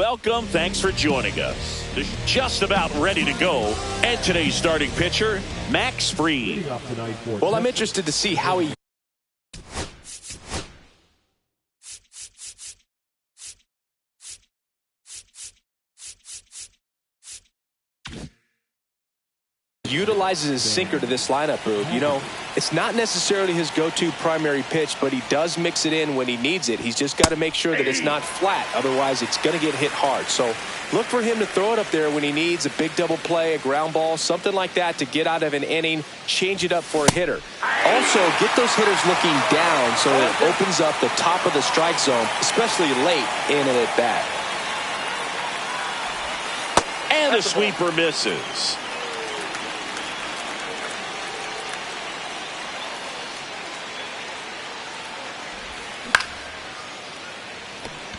welcome. Thanks for joining us. They're just about ready to go. And today's starting pitcher, Max Fried. Well, I'm interested to see how he utilizes his sinker to this lineup, Boog. You know, it's not necessarily his go-to primary pitch, but he does mix it in when he needs it. He's just got to make sure that it's not flat. Otherwise, it's going to get hit hard. So look for him to throw it up there when he needs a big double play, a ground ball, something like that to get out of an inning, change it up for a hitter. Also, get those hitters looking down so it opens up the top of the strike zone, especially late in an at-bat. And the sweeper misses.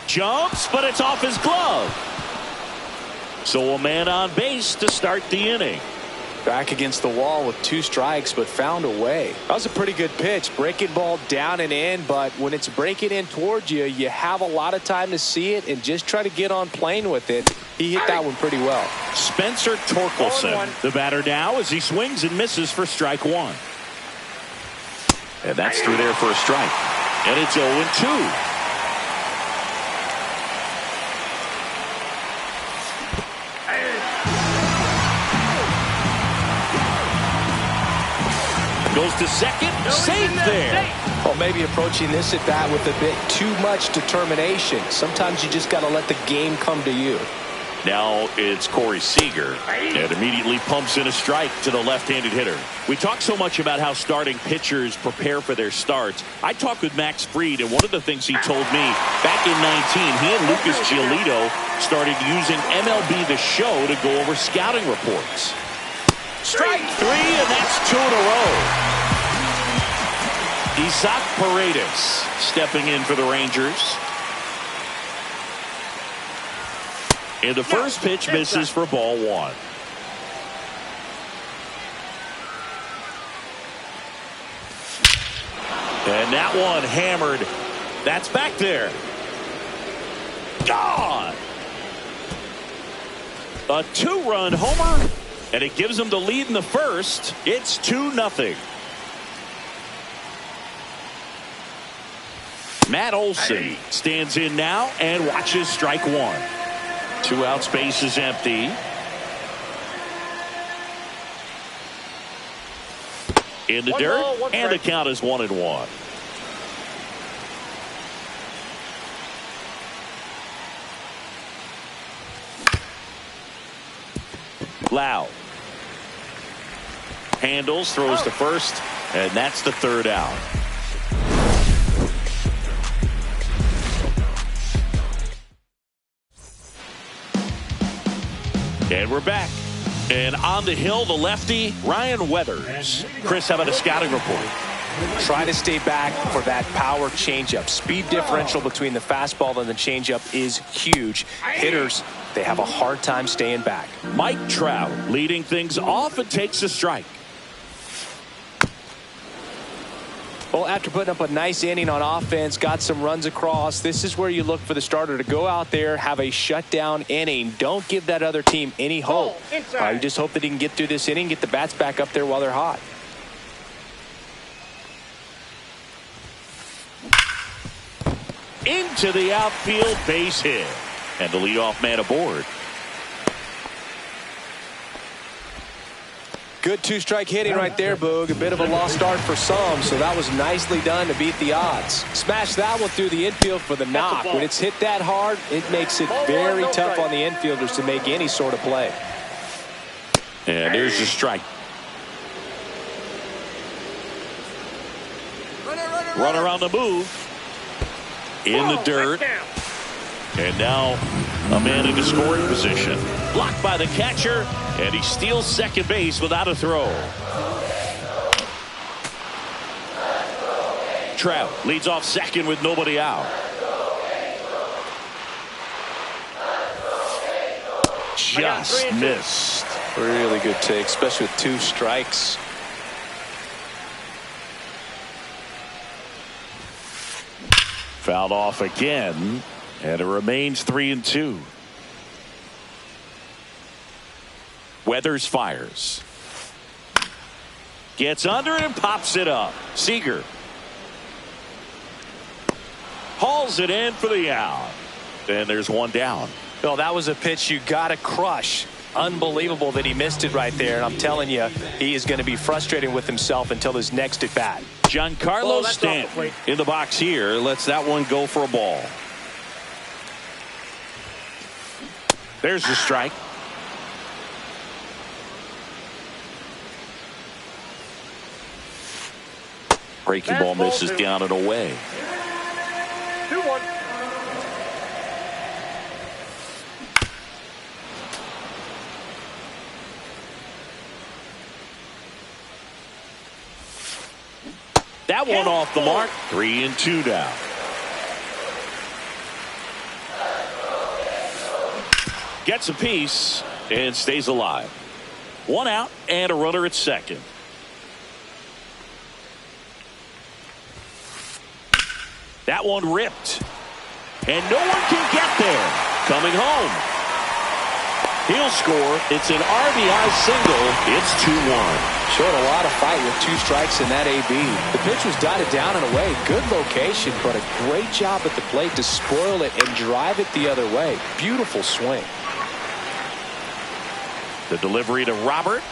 Jumps, but it's off his glove. So a man on base to start the inning. Back against the wall with 2 strikes, but found a way. That was a pretty good pitch. Breaking ball down and in, but when it's breaking in towards you, you have a lot of time to see it and just try to get on plane with it. He hit that one pretty well. Spencer Torkelson, the batter now, as he swings and misses for strike 1. And that's through there for a strike. And it's 0-2. Goes to second, safe there. Well, maybe approaching this at bat with a bit too much determination. Sometimes you just got to let the game come to you. Now it's Corey Seager, and immediately pumps in a strike to the left-handed hitter. We talk so much about how starting pitchers prepare for their starts. I talked with Max Fried, and one of the things he told me, back in 19, he and Lucas Giolito started using MLB The Show to go over scouting reports. Strike 3, and that's 2 in a row. Isaac Paredes stepping in for the Rangers. And the first pitch misses for ball 1. And that one hammered. That's back there. Gone. A 2-run homer. And it gives them the lead in the first. It's 2-0. Matt Olson stands in now and watches strike 1. 2 outs, base is empty. In the dirt, and the count is 1-1. Lau handles, throws to first, and that's the 3rd out. And we're back. And on the hill, the lefty, Ryan Weathers. Chris, how about a scouting report? Try to stay back for that power changeup. Speed differential between the fastball and the changeup is huge. Hitters, they have a hard time staying back. Mike Trout leading things off and takes a strike. Well, after putting up a nice inning on offense, got some runs across, this is where you look for the starter to go out there, have a shutdown inning. Don't give that other team any hope. You just hope that he can get through this inning, get the bats back up there while they're hot. Into the outfield, base hit. And the leadoff man aboard. Good 2-strike hitting right there, Boog. A bit of a lost start for some, so that was nicely done to beat the odds. Smash that one through the infield for the knock. When it's hit that hard, it makes it very tough on the infielders to make any sort of play. And there's the strike. Runner on the move. In the dirt. And now a man in the scoring position. Blocked by the catcher, and he steals second base without a throw. Trout leads off second with nobody out. Just missed. Really good take, especially with 2 strikes. Fouled off again, and it remains 3-2. Weathers fires. Gets under it and pops it up. Seager hauls it in for the out. And there's one down. Well, that was a pitch you got to crush. Unbelievable that he missed it right there. And I'm telling you, he is going to be frustrated with himself until his next at bat. Giancarlo Stanton in the box here lets that one go for a ball. There's the strike. Breaking ball misses down and away. 2-1. That one off the mark. 3-2 now. Gets a piece and stays alive. One out and a runner at second. That one ripped. And no one can get there. Coming home. He'll score. It's an RBI single. It's 2-1. Showed a lot of fight with 2 strikes in that AB. The pitch was dotted down and away. Good location, but a great job at the plate to spoil it and drive it the other way. Beautiful swing. The delivery to Robert.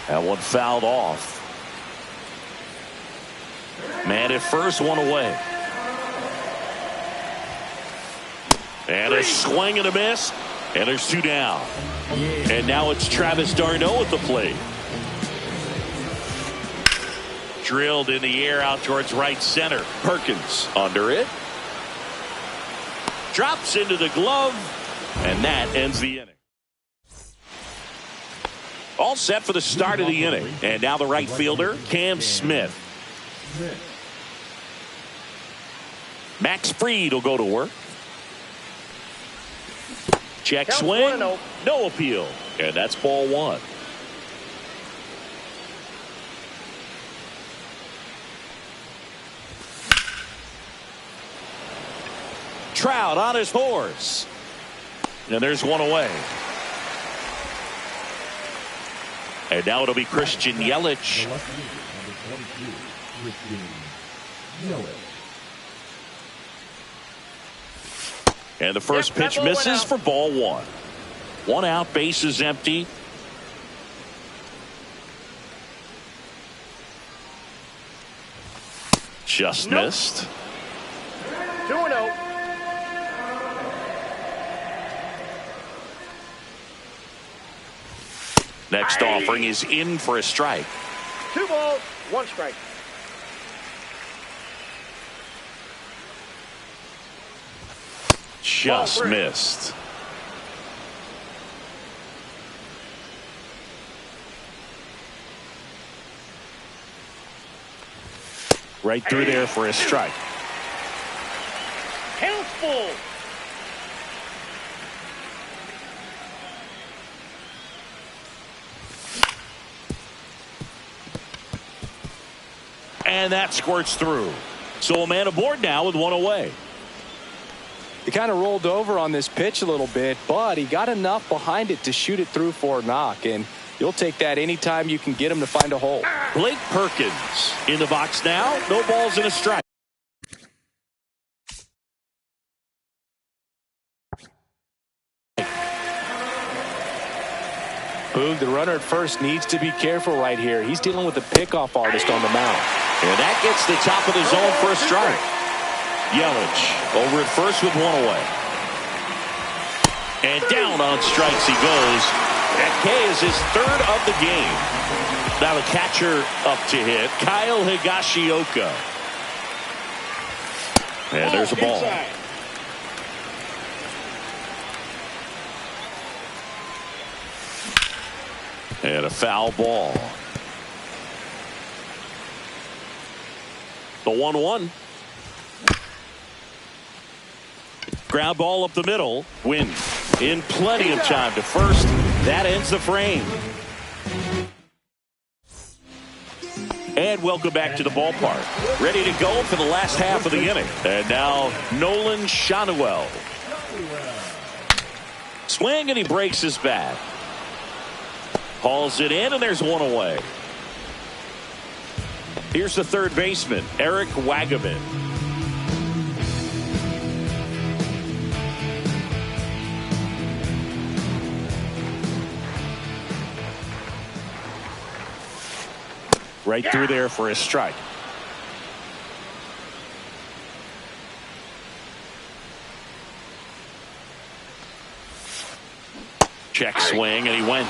That one fouled off. Man at first, one away. And a swing and a miss. And there's 2 down. And now it's Travis d'Arnaud at the plate. Drilled in the air out towards right center. Perkins under it. Drops into the glove. And that ends the inning. All set for the start of the inning. And now the right fielder, Cam Smith. Max Fried will go to work. Check swing. No appeal. And that's ball 1. Trout on his horse. And there's one away. And now it'll be Christian Yelich. And the first pitch misses for ball 1. 1 out, bases empty. Just missed. 2-0. Next offering is in for a strike. 2 balls, 1 strike. Just missed. Right through there for a strike. Count full. And that squirts through. So a man aboard now with 1 away. He kind of rolled over on this pitch a little bit, but he got enough behind it to shoot it through for a knock. And you'll take that anytime you can get him to find a hole. Blake Perkins in the box now. No balls and a strike. Boog, the runner at first needs to be careful right here. He's dealing with a pickoff artist on the mound. And that gets the top of the zone for a strike. Yelich over at first with 1 away. And down on strikes he goes. That K is his 3rd of the game. Now the catcher up to hit, Kyle Higashioka. And there's a ball. And a foul ball. The 1-1. Ground ball up the middle. Win in plenty of time to first. That ends the frame. And welcome back to the ballpark. Ready to go for the last half of the inning. And now Nolan Schanuel. Swing and he breaks his bat. Hauls it in, and there's one away. Here's the third baseman, Eric Wagaman. Right through there for a strike. Check swing, and he went.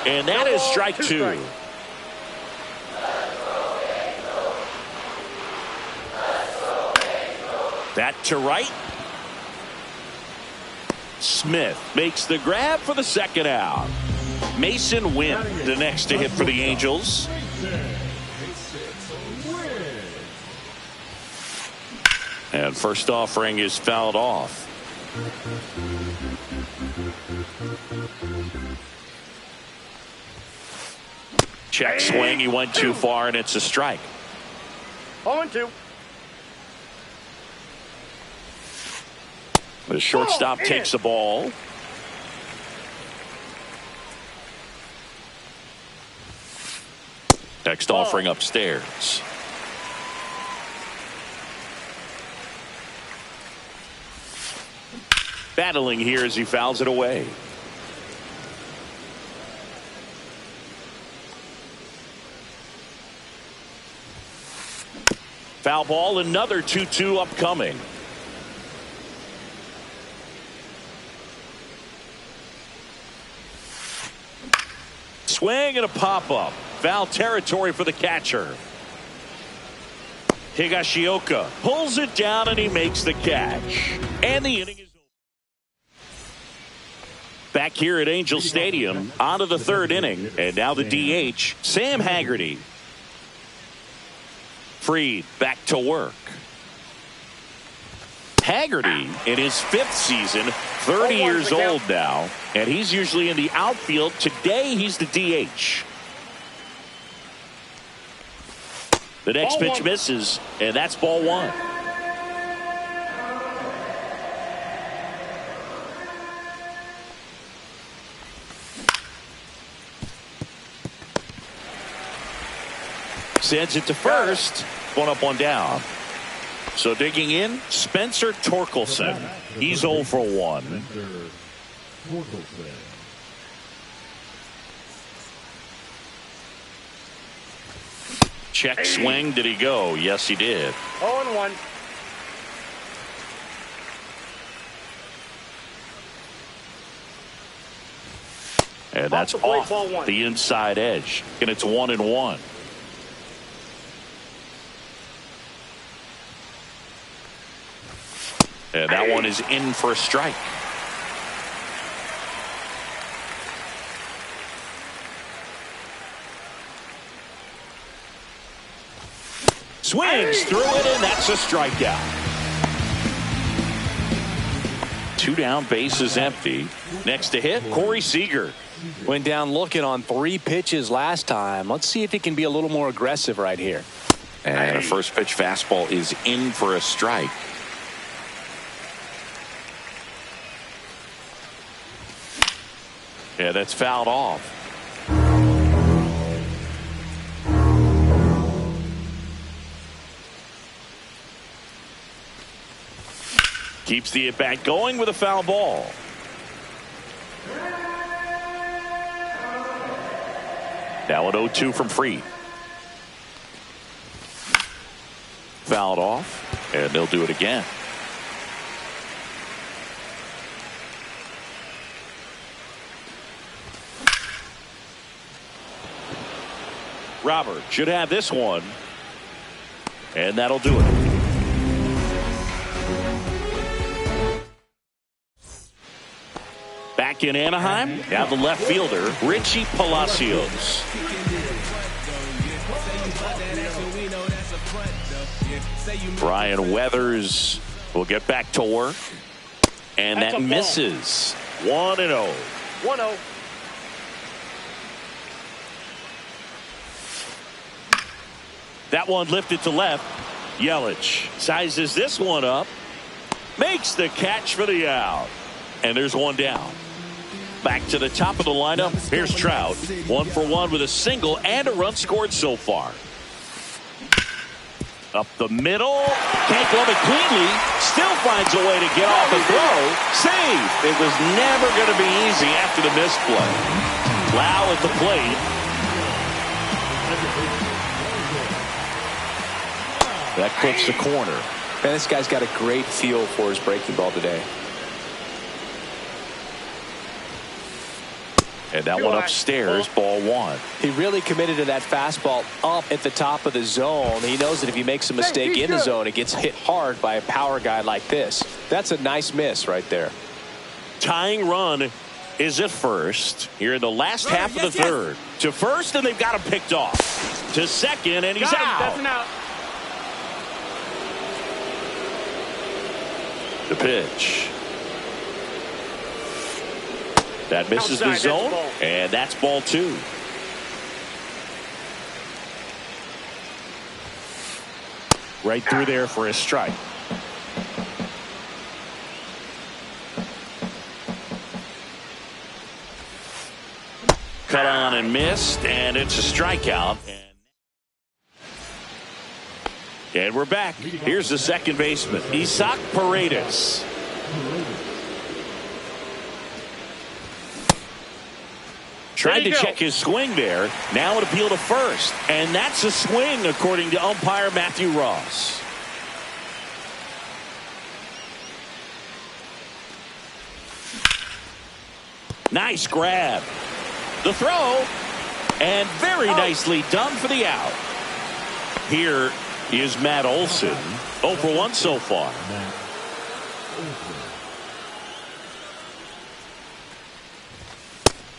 And that is strike two. That to right. Smith makes the grab for the second out. Mason Wynn, the next to hit for the Angels. And first offering is fouled off. Check swing. He went too far, and it's a strike. 0-2. The shortstop takes the ball. Next offering upstairs. Battling here as he fouls it away. Foul ball, another 2-2 upcoming. Swing and a pop-up. Foul territory for the catcher. Higashioka pulls it down, and he makes the catch. And the inning is over. Back here at Angel Stadium, on to the third inning. And now the DH, Sam Haggerty. Fried back to work. Haggerty in his fifth season, 30 years old now, and he's usually in the outfield. Today he's the DH. The next pitch misses, and that's ball one. Sends it to first. One up, one down. So digging in, Spencer Torkelson. He's 0 for 1. Check swing. Did he go? Yes, he did. 0-1. And that's off the inside edge. And it's 1-1. And that one is in for a strike. Swings through it, and that's a strikeout. 2 down, bases empty. Next to hit, Corey Seager. Went down looking on 3 pitches last time. Let's see if he can be a little more aggressive right here. And a first pitch fastball is in for a strike. Yeah, that's fouled off. Keeps the at-bat going with a foul ball. Now an 0-2 from Fried. Fouled off, and they'll do it again. Robert should have this one, and that'll do it. Back in Anaheim, now the left fielder, Richie Palacios. Brian Weathers will get back to work, and that misses. 1-0. 1-0. That one lifted to left. Yelich sizes this one up, makes the catch for the out, and there's one down. Back to the top of the lineup. Here's Trout. 1 for 1 with a single and a run scored so far. Up the middle. Can't glove it cleanly. Still finds a way to get off the throw. Save. It was never going to be easy after the missed play. Lau at the plate. That clips the corner. Man, this guy's got a great feel for his breaking ball today. And that one upstairs, ball 1. He really committed to that fastball up at the top of the zone. He knows that if he makes a mistake in the zone, it gets hit hard by a power guy like this. That's a nice miss right there. Tying run is at first here in the last half of the third. To first, and they've got him picked off. To second, and he's out. That's an out. The pitch. That misses the zone, and that's ball 2. Right through there for a strike. Cut on and missed, and it's a strikeout. And we're back. Here's the second baseman, Isaac Paredes. Tried to check his swing there. Now an appeal to first. And that's a swing, according to umpire Matthew Ross. Nice grab. The throw. And very nicely done for the out. Here is Matt Olson. 0 for 1 so far.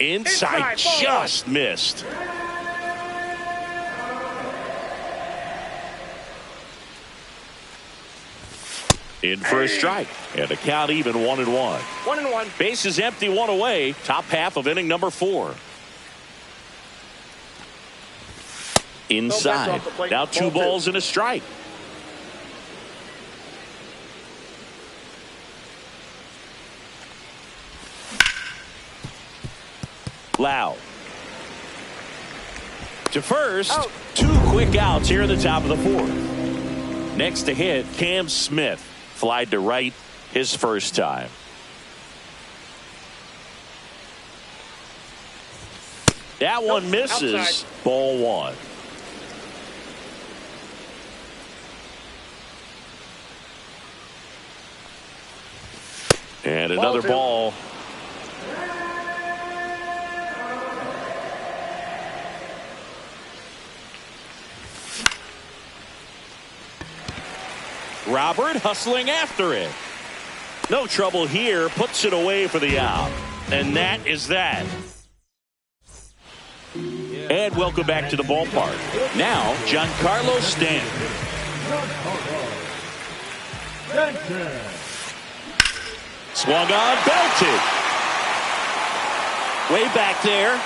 Inside, just missed. In for a strike, and the count even 1-1. 1-1. Bases empty, 1 away. Top half of inning number 4. Inside. Now 2 balls and a strike. Lau. To first. Out. 2 quick outs here at the top of the 4th. Next to hit, Cam Smith. Flied to right his first time. That one misses. Outside. Ball 1. And another ball. Robert hustling after it. No trouble here. Puts it away for the out. And that is that. And welcome back to the ballpark. Now, Giancarlo Stanton. Swung on, belted. Way back there.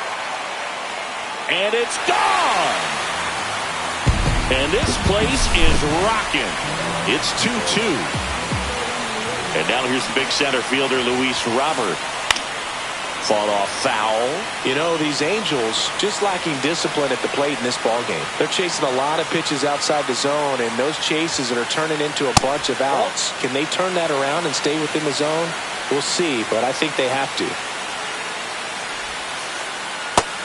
And it's gone. And this place is rocking. It's 2-2. And now here's the big center fielder, Luis Robert. Fought off foul. You know, these Angels just lacking discipline at the plate in this ballgame. They're chasing a lot of pitches outside the zone, and those chases are turning into a bunch of outs. Can they turn that around and stay within the zone? We'll see, but I think they have to.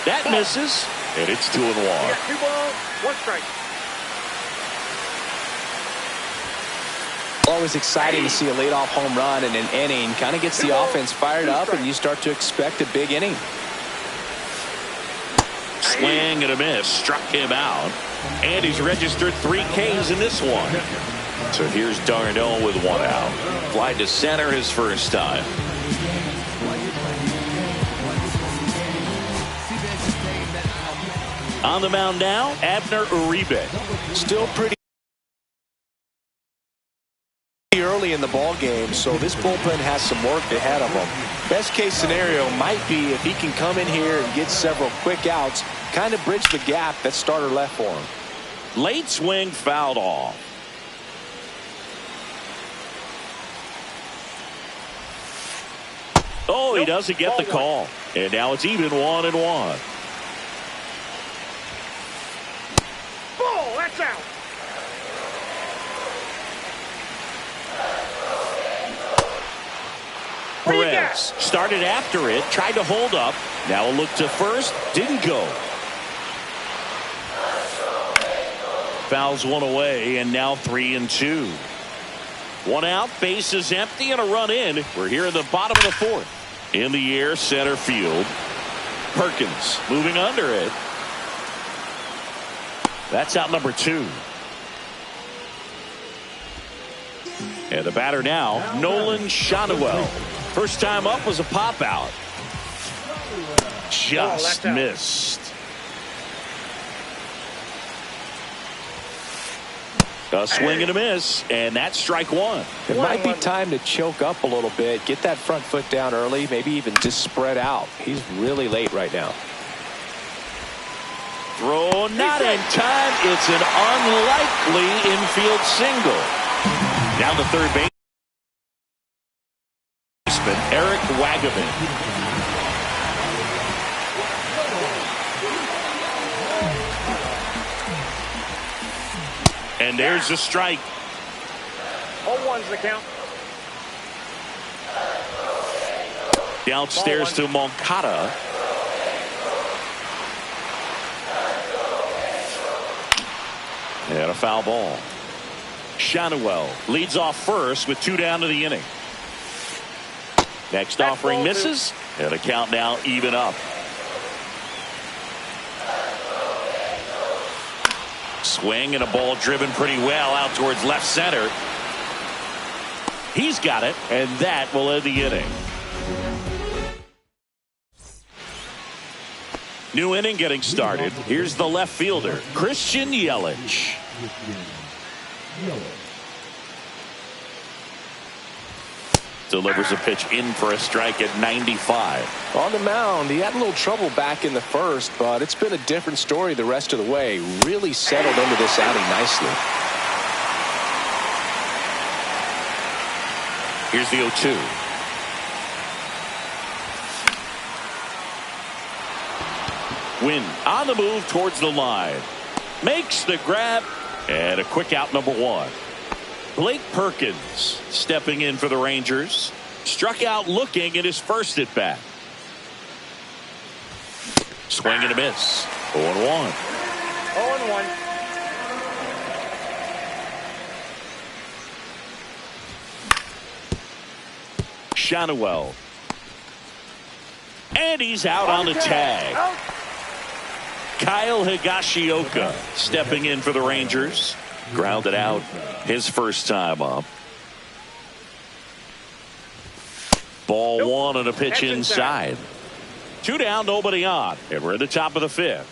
That misses, and it's 2-1. 2 balls, 1 strike. Always exciting to see a leadoff home run in an inning. Kind of gets the offense fired up, and you start to expect a big inning. Swing and a miss. Struck him out. And he's registered 3 Ks in this one. So here's Darno with 1 out. Fly to center his first time. On the mound now, Abner Uribe. Still pretty early in the ball game, so this bullpen has some work ahead of them. Best case scenario might be if he can come in here and get several quick outs, kind of bridge the gap that starter left for him. Late swing fouled off. Oh, he doesn't get the call. And now it's even 1-1. Ball, that's out. Perez started after it, tried to hold up. Now a look to first, didn't go. Fouls one away, and now 3-2. One out, base is empty, and a run in. We're here in the bottom of the fourth. In the air, center field. Perkins moving under it. That's out number 2. And the batter now, Nolan Schanuel. First time up was a pop out. Just missed. A swing and a miss, and that's strike one. It might be time to choke up a little bit, get that front foot down early, maybe even just spread out. He's really late right now. Throw not in time. It's an unlikely infield single. Down the third baseman, Eric Wagaman. And there's a strike. 0-1's the count. Downstairs to Moncada. And a foul ball. Schanuel leads off first with 2 down to the inning. Next offering misses. And a count now even up. Swing and a ball driven pretty well out towards left center. He's got it, and that will end the inning. New inning getting started. Here's the left fielder, Christian Yelich. Delivers a pitch in for a strike at 95. On the mound, he had a little trouble back in the first, but it's been a different story the rest of the way. Really settled into this outing nicely. Here's the 0-2. Wynn on the move towards the line. Makes the grab, and a quick out number 1. Blake Perkins stepping in for the Rangers. Struck out looking at his first at bat. Swing and a miss. 0-1. 0-1. Schanuel. And he's out on the tag. Kyle Higashioka stepping in for the Rangers. Grounded out his first time up. Ball 1 and a pitch inside. 2 down, nobody on. And we're at the top of the 5th.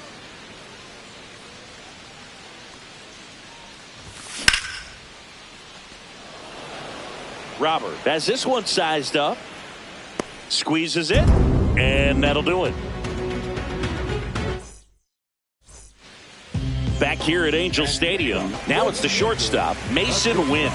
Robert has this one sized up. Squeezes it. And that'll do it. Back here at Angel Stadium, now it's the shortstop, Masyn Winn.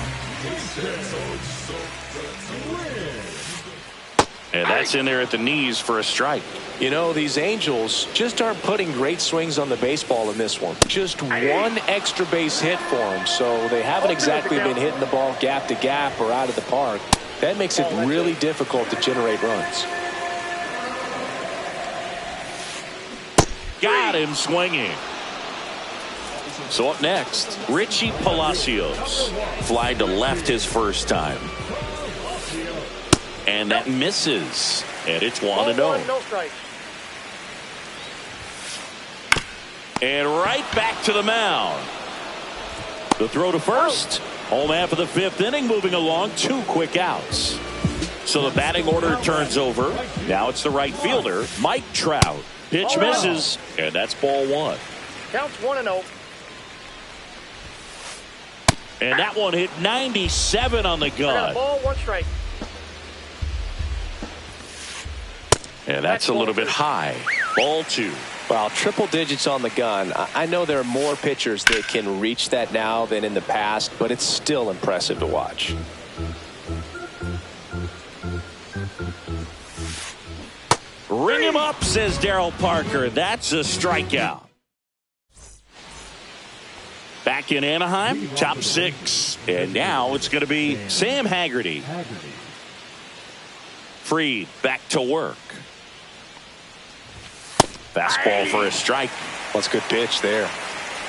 And that's in there at the knees for a strike. You know, these Angels just aren't putting great swings on the baseball in this one. Just one extra base hit for them, so they haven't exactly been hitting the ball gap to gap or out of the park. That makes it really difficult to generate runs. Got him swinging. So up next, Richie Palacios. Fly to left his first time. And that misses. And it's 1-0. No strike. And right back to the mound. The throw to first. Home half of the 5th inning moving along. 2 quick outs. So the batting order turns over. Now it's the right fielder, Mike Trout. Pitch misses. And that's ball 1. Counts 1-0. And that one hit 97 on the gun. Ball, 1 strike. And that's a little bit high. Ball 2. Well, triple digits on the gun. I know there are more pitchers that can reach that now than in the past, but it's still impressive to watch. Ring him up, says Daryl Parker. That's a strikeout. Back in Anaheim, top 6. And now it's going to be Sam Haggerty. Fried back to work. Fastball for a strike. That's a good pitch there.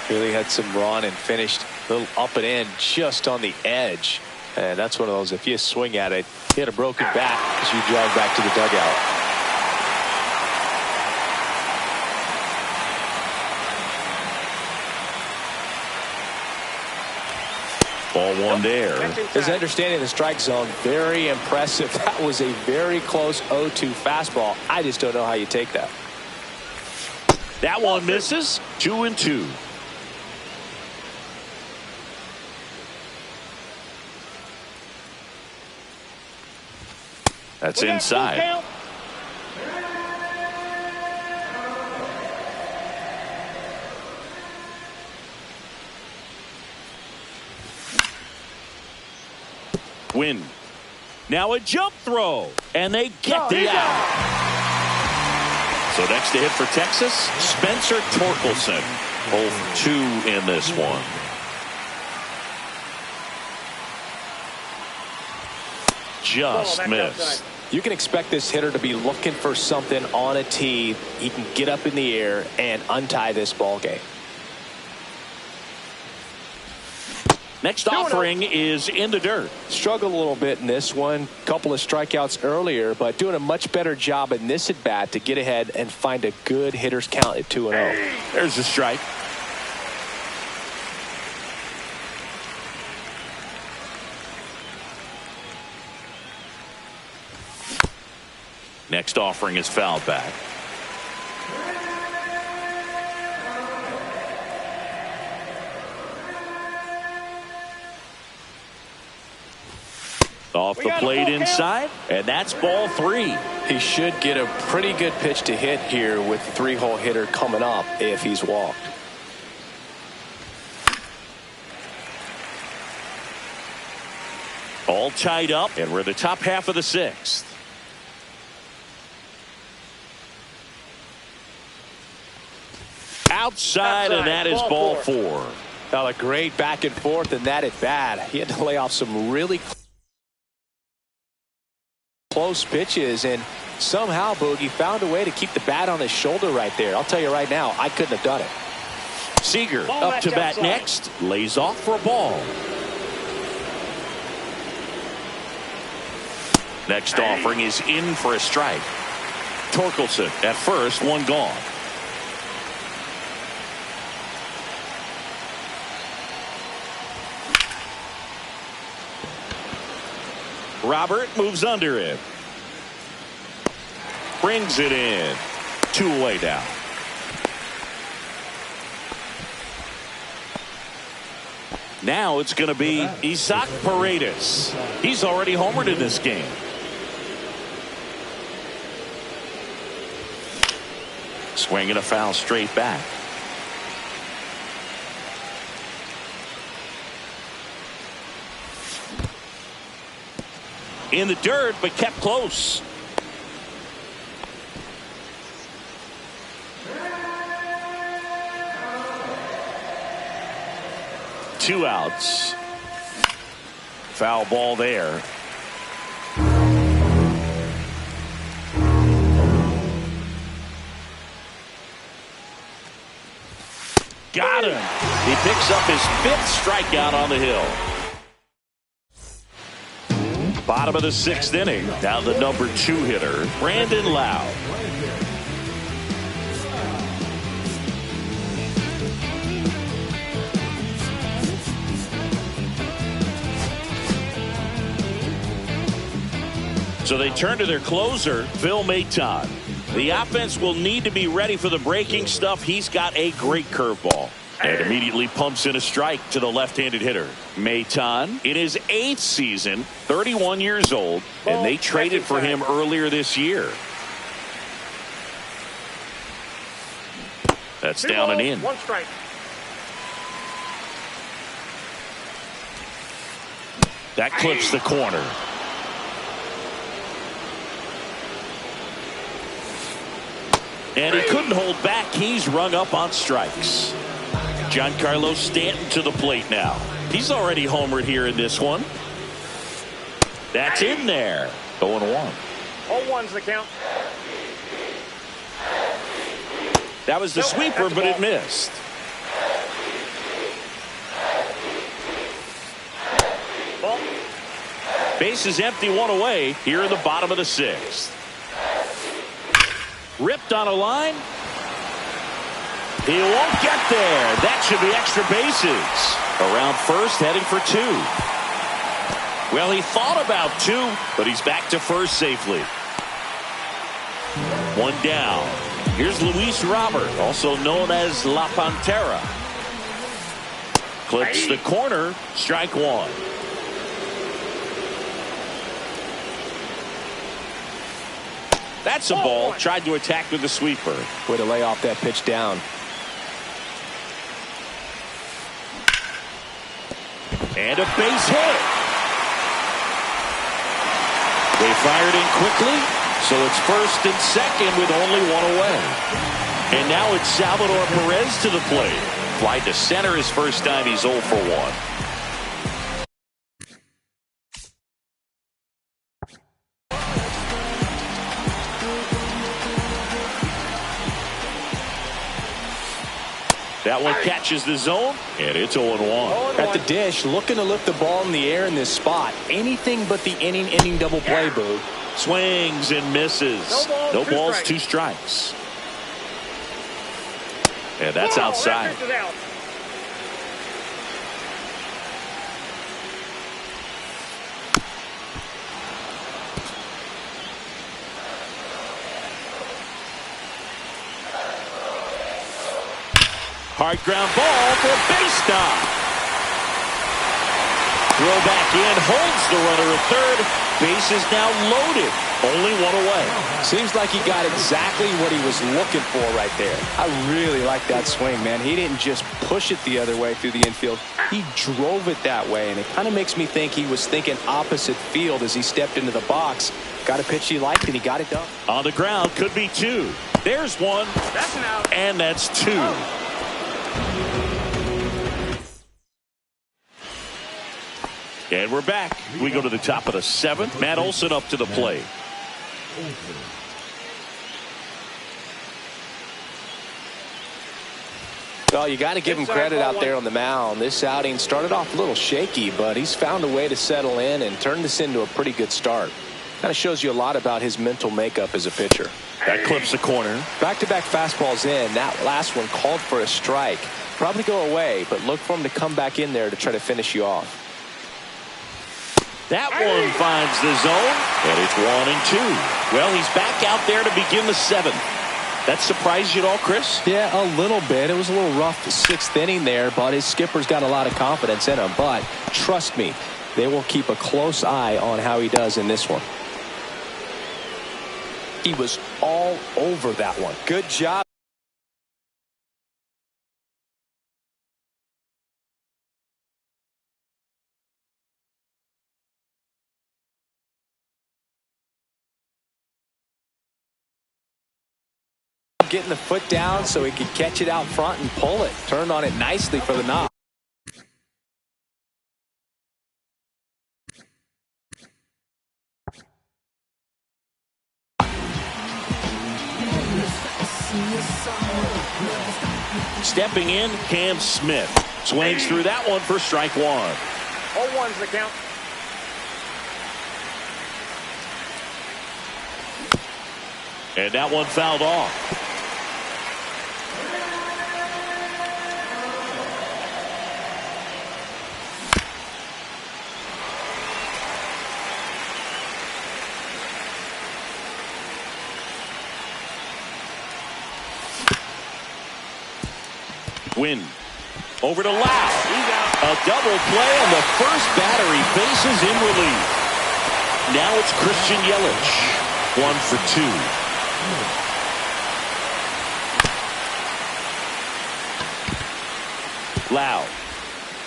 Really had some run and finished a little up and in just on the edge. And that's one of those, if you swing at it, hit a broken bat as you drive back to the dugout. Ball one there. His understanding of the strike zone, very impressive. That was a very close 0-2 fastball. I just don't know how you take that. That one misses. 2-2. That's inside. Win. Now a jump throw, and they get the out. So next to hit for Texas, Spencer Torkelson. Both 2 in this one. Just missed. You can expect this hitter to be looking for something on a tee. He can get up in the air and untie this ball game. Next offering is in the dirt. Struggled a little bit in this one. Couple of strikeouts earlier, but doing a much better job in this at bat to get ahead and find a good hitter's count at 2-0. There's the strike. Next offering is fouled back. Off the plate inside, and that's ball 3. He should get a pretty good pitch to hit here with the 3-hole hitter coming up if he's walked. All tied up, and we're in the top half of the 6th. Outside, and that is ball 4. Now a great back and forth in that at bat. He had to lay off some really close pitches, and somehow Boogie found a way to keep the bat on his shoulder right there. I'll tell you right now, I couldn't have done it. Seager up to bat next, lays off for a ball. Next offering is in for a strike. Torkelson at first, 1 gone. Robert moves under it. Brings it in. 2 away now. Now it's going to be Isaac Paredes. He's already homered in this game. Swinging a foul straight back. In the dirt, but kept close. Two outs. Foul ball there. Got him. He picks up his 5th strikeout on the hill. Bottom of the 6th inning. Now the number 2 hitter, Brandon Lowe. So they turn to their closer, Phil Maton. The offense will need to be ready for the breaking stuff. He's got a great curveball. And immediately pumps in a strike to the left-handed hitter. Maton in his 8th season, 31 years old, and they traded for him earlier this year. That's down and in. 1 strike. That clips the corner. And he couldn't hold back. He's rung up on strikes. Giancarlo Stanton to the plate now. He's already homered here in this one. That's in there. 0-1. 0-1's the count. That was the sweeper, but it missed. Ball. Base is empty, one away here in the bottom of the sixth. Ripped on a line. He won't get there. That should be extra bases. Around first, heading for two. Well, he thought about two, but he's back to first safely. One down. Here's Luis Robert, also known as La Pantera. Clips the corner, strike one. That's a ball. Tried to attack with the sweeper. Way to lay off that pitch down. And a base hit. They fired in quickly, so it's first and second with only one away. And now it's Salvador Perez to the plate. Fly to center his first time. He's 0 for 1. That one catches the zone, and it's 0-1. At the dish, looking to lift the ball in the air in this spot. Anything but the inning double play, Boo. Swings and misses. No balls, two strikes. And that's outside. Hard ground ball for a base stop. Throw back in, holds the runner at third. Base is now loaded. Only one away. Seems like he got exactly what he was looking for right there. I really like that swing, man. He didn't just push it the other way through the infield. He drove it that way, and it kind of makes me think he was thinking opposite field as he stepped into the box. Got a pitch he liked, and he got it done. On the ground, could be two. There's one. That's an out. And that's two. And we're back. We go to the top of the seventh. Matt Olson up to the plate. Well, you got to give him credit out there on the mound. This outing started off a little shaky, but he's found a way to settle in and turn this into a pretty good start. Kind of shows you a lot about his mental makeup as a pitcher. That clips the corner. Back-to-back fastballs in. That last one called for a strike. Probably go away, but look for him to come back in there to try to finish you off. That one finds the zone, and it's 1-2. Well, he's back out there to begin the seventh. That surprised you at all, Chris? Yeah, a little bit. It was a little rough the sixth inning there, but his skipper's got a lot of confidence in him. But trust me, they will keep a close eye on how he does in this one. He was all over that one. Good job. Getting the foot down so he could catch it out front and pull it. Turned on it nicely for the knock. Stepping in, Cam Smith. Swings through that one for strike one. 0-1's the count. And that one fouled off. Win. Over to Lau. A double play on the first battery. Bases in relief. Now it's Christian Yelich. 1 for 2. Lau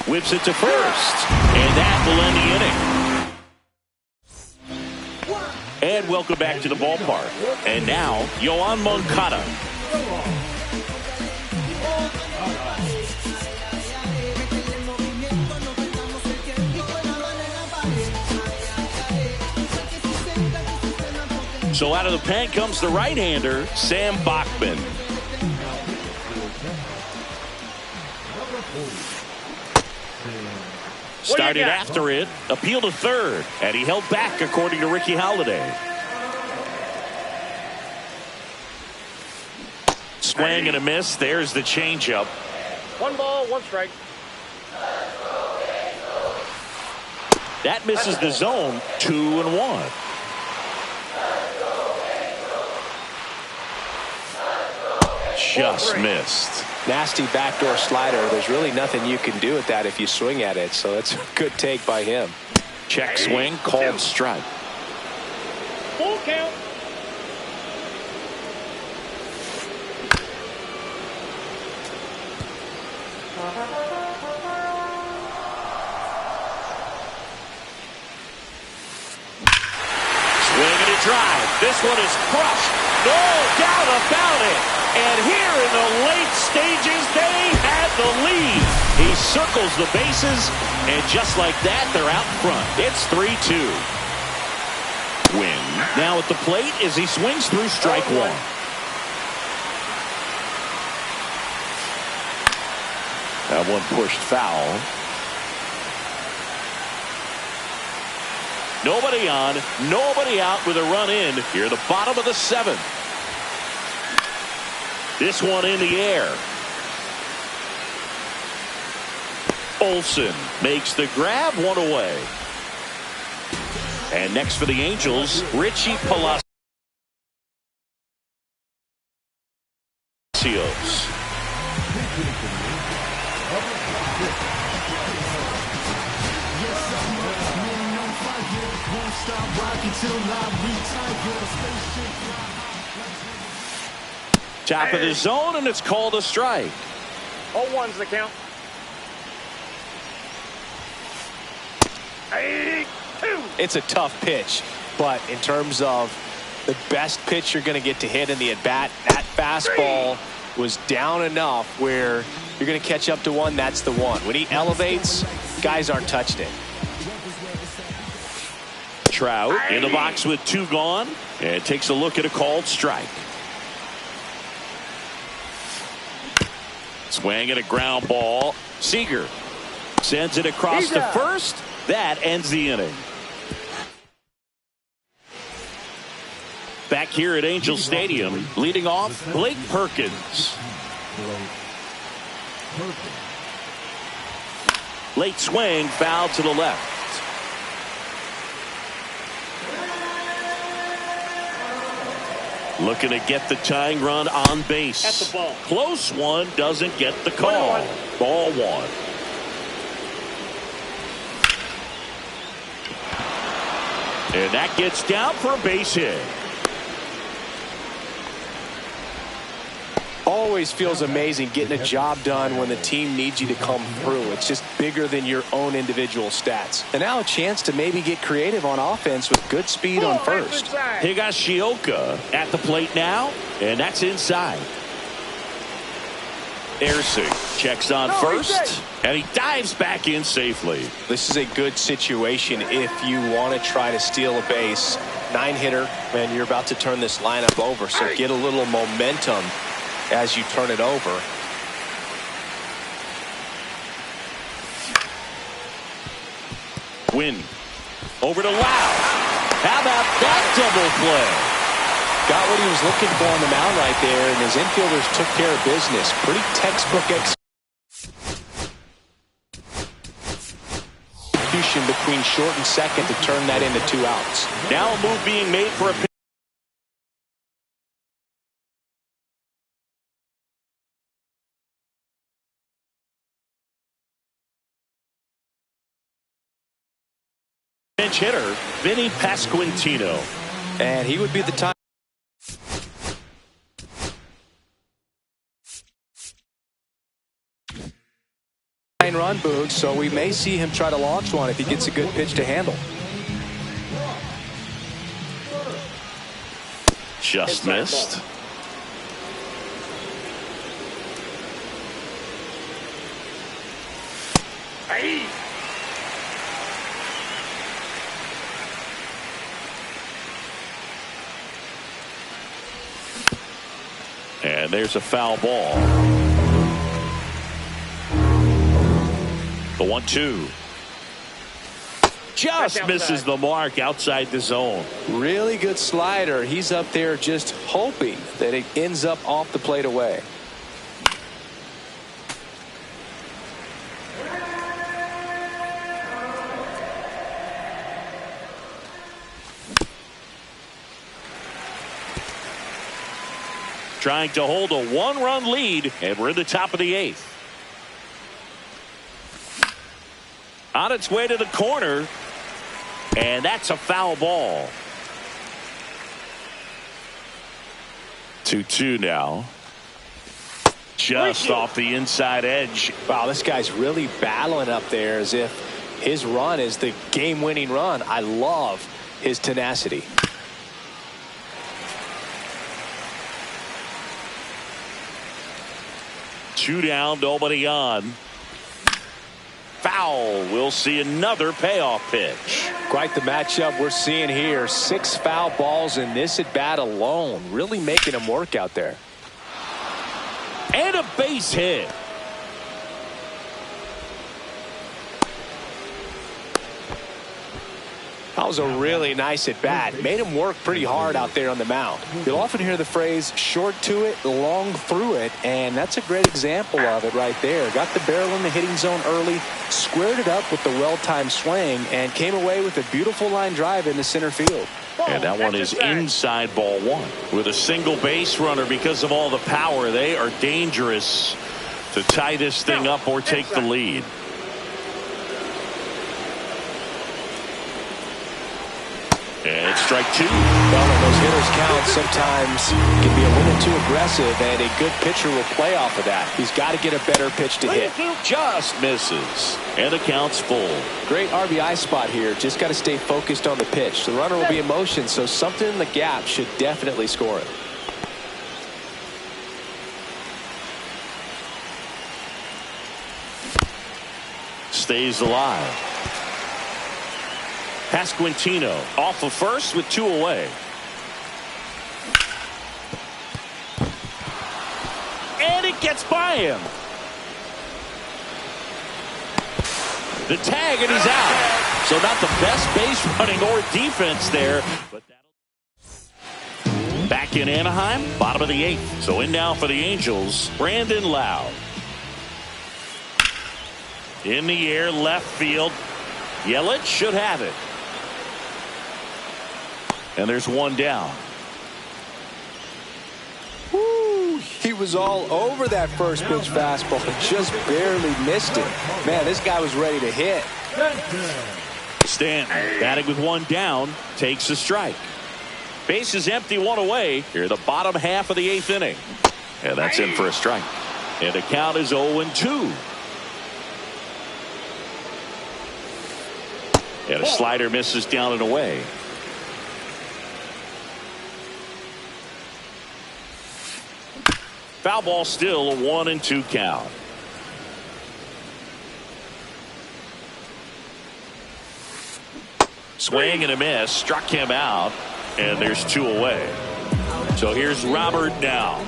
whips it to first, and that will end the inning. And welcome back to the ballpark. And now, Yoan Moncada. So out of the pen comes the right-hander, Sam Bachman. Started after it, appeal to third, and he held back according to Ricky Holiday. Swing and a miss. There's the changeup. 1 ball, 1 strike. That misses the zone. 2-1. Just missed. Nasty backdoor slider. There's really nothing you can do with that if you swing at it. So that's a good take by him. Check swing, called strike. Full count. Swing and a drive. This one is crushed. No doubt about it. And here in the late stages, they had the lead. He circles the bases, and just like that, they're out front. It's 3-2. Win. Now at the plate as he swings through strike one. That one pushed foul. Nobody on, nobody out with a run in here at the bottom of the 7th. This one in the air. Olson makes the grab, one away. And next for the Angels, Richie Palacios. Top of the zone, and it's called a strike. 0-1's the count. 8-2. It's a tough pitch, but in terms of the best pitch you're going to get to hit in the at-bat, that fastball was down enough where you're going to catch up to one. That's the one. When he elevates, guys aren't touching it. Trout in the box with 2 gone, and takes a look at a called strike. Swing and a ground ball. Seager sends it across to first. That ends the inning. Back here at Angel Stadium, leading off, Blake Perkins. Late swing, foul to the left. Looking to get the tying run on base. At the ball. Close one, doesn't get the call. 1-1. Ball 1. And that gets down for a base hit. Always feels amazing getting a job done when the team needs you to come through. It's just bigger than your own individual stats. And now a chance to maybe get creative on offense with good speed on first. Higashioka at the plate now, and that's inside. Ersing checks on first, and he dives back in safely. This is a good situation if you want to try to steal a base. 9-hitter, and you're about to turn this lineup over, so get a little momentum as you turn it over. Win. Over to Lau. How about that double play? Got what he was looking for on the mound right there, and his infielders took care of business. Pretty textbook execution between short and second to turn that into 2 outs. Now a move being made for a pinch hitter, Vinny Pasquantino. And he would be the time. Run, Boog, so we may see him try to launch one if he gets a good pitch to handle. Just missed. Hey. And there's a foul ball. The 1-2. Just misses the mark outside the zone. Really good slider. He's up there just hoping that it ends up off the plate away. Trying to hold a one-run lead, and we're in the top of the 8th. On its way to the corner, and that's a foul ball. 2-2 now. Just off the inside edge. Wow, this guy's really battling up there as if his run is the game-winning run. I love his tenacity. Two down, nobody on. Foul. We'll see another payoff pitch. Quite the matchup we're seeing here. 6 foul balls in this at bat alone. Really making him work out there. And a base hit. That was a really nice at bat. Made him work pretty hard out there on the mound. You'll often hear the phrase short to it, long through it, and that's a great example of it right there. Got the barrel in the hitting zone early, squared it up with the well-timed swing, and came away with a beautiful line drive into center field. And that one is inside ball 1. With a single base runner, because of all the power, they are dangerous to tie this thing up or take the lead. And it's strike 2. Well, when those hitters count, sometimes can be a little too aggressive, and a good pitcher will play off of that. He's got to get a better pitch to hit. Just misses. And the count's full. Great RBI spot here. Just got to stay focused on the pitch. The runner will be in motion, so something in the gap should definitely score it. Stays alive. Pasquantino off of first with 2 away. And it gets by him. The tag, and he's out. So not the best base running or defense there. But back in Anaheim, bottom of the 8th. So in now for the Angels, Brandon Lowe. In the air, left field. Yelich should have it. And there's 1 down. Woo, he was all over that first pitch fastball, just barely missed it. Man, this guy was ready to hit. Stanton batting with 1 down, takes a strike. Base is empty, 1 away. Here the bottom half of the 8th inning. And that's in for a strike. And the count is 0-2. And a slider misses down and away. Foul ball, still a 1-2 count. Swing and a miss, struck him out, and there's 2 away. So here's Robert now.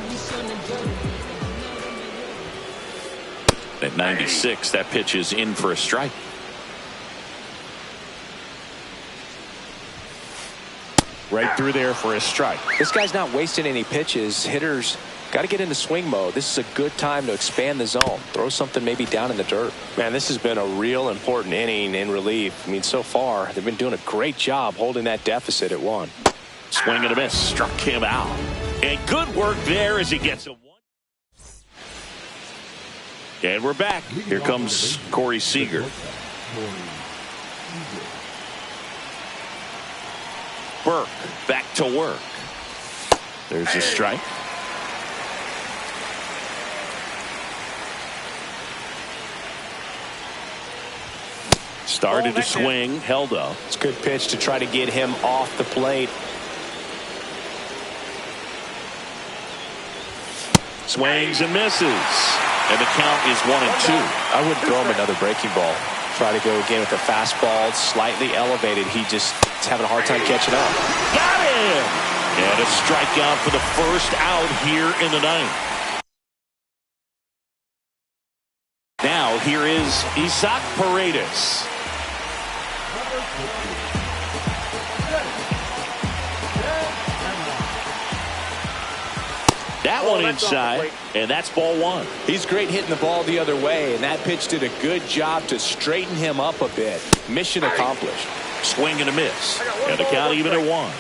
At 96, that pitch is in for a strike. Right through there for a strike. This guy's not wasting any pitches. Hitters got to get into swing mode. This is a good time to expand the zone. Throw something maybe down in the dirt. Man, this has been a real important inning in relief. I mean, so far, they've been doing a great job holding that deficit at 1. Swing and a miss, struck him out. And good work there as he gets a 1. And we're back. Here comes Corey Seager. Burke back to work. There's a strike. Started to swing, held up. It's a good pitch to try to get him off the plate. Swings and misses. And the count is 1-2. I wouldn't throw him another breaking ball. Try to go again with the fastball, slightly elevated. He just is having a hard time catching up. Got him! And a strikeout for the first out here in the ninth. Now here is Isaac Paredes. That one inside, and that's ball one. He's great hitting the ball the other way, and that pitch did a good job to straighten him up a bit. Mission accomplished. Swing and a miss, and the count even at 1.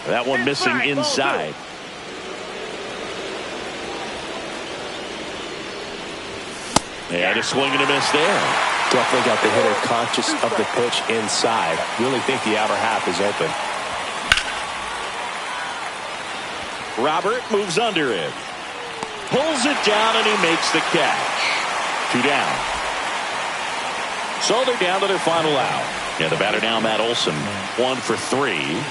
That one missing inside. And a swing and a miss there. Definitely got the hitter conscious of the pitch inside. Really think the outer half is open. Robert moves under it. Pulls it down, and he makes the catch. 2 down. So they're down to their final out. Yeah, the batter now, Matt Olson, 1 for 3.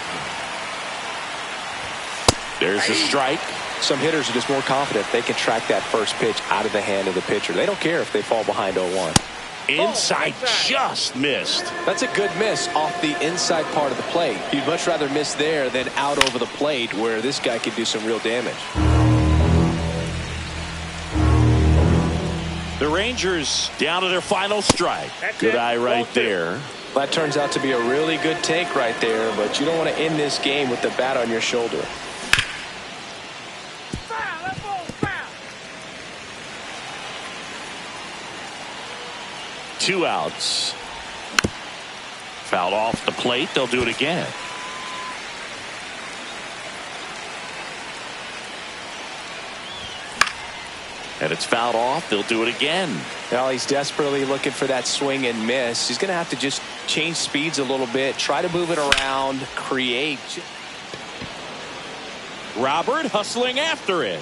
There's the strike. Some hitters are just more confident they can track that first pitch out of the hand of the pitcher. They don't care if they fall behind 0-1. Inside, just missed. That's a good miss off the inside part of the plate. You'd much rather miss there than out over the plate, where this guy could do some real damage. The Rangers down to their final strike. Good eye right there. That turns out to be a really good take right there, but you don't want to end this game with the bat on your shoulder. 2 outs. Fouled off the plate. They'll do it again. And it's fouled off. They'll do it again. Well, he's desperately looking for that swing and miss. He's going to have to just change speeds a little bit, try to move it around, create. Robert hustling after it.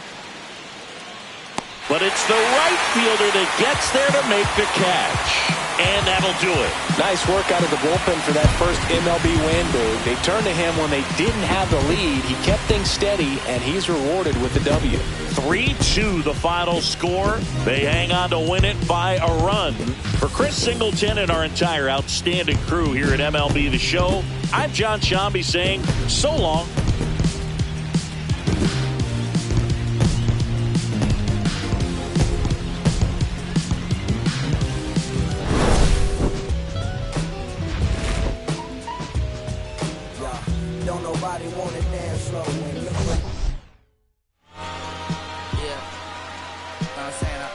But it's the right fielder that gets there to make the catch. And that'll do it. Nice work out of the bullpen for that first MLB win, Boog. They turned to him when they didn't have the lead. He kept things steady, and he's rewarded with the W. 3-2 the final score. They hang on to win it by a run. For Chris Singleton and our entire outstanding crew here at MLB The Show, I'm John Shambi saying so long. Don't nobody wanna dance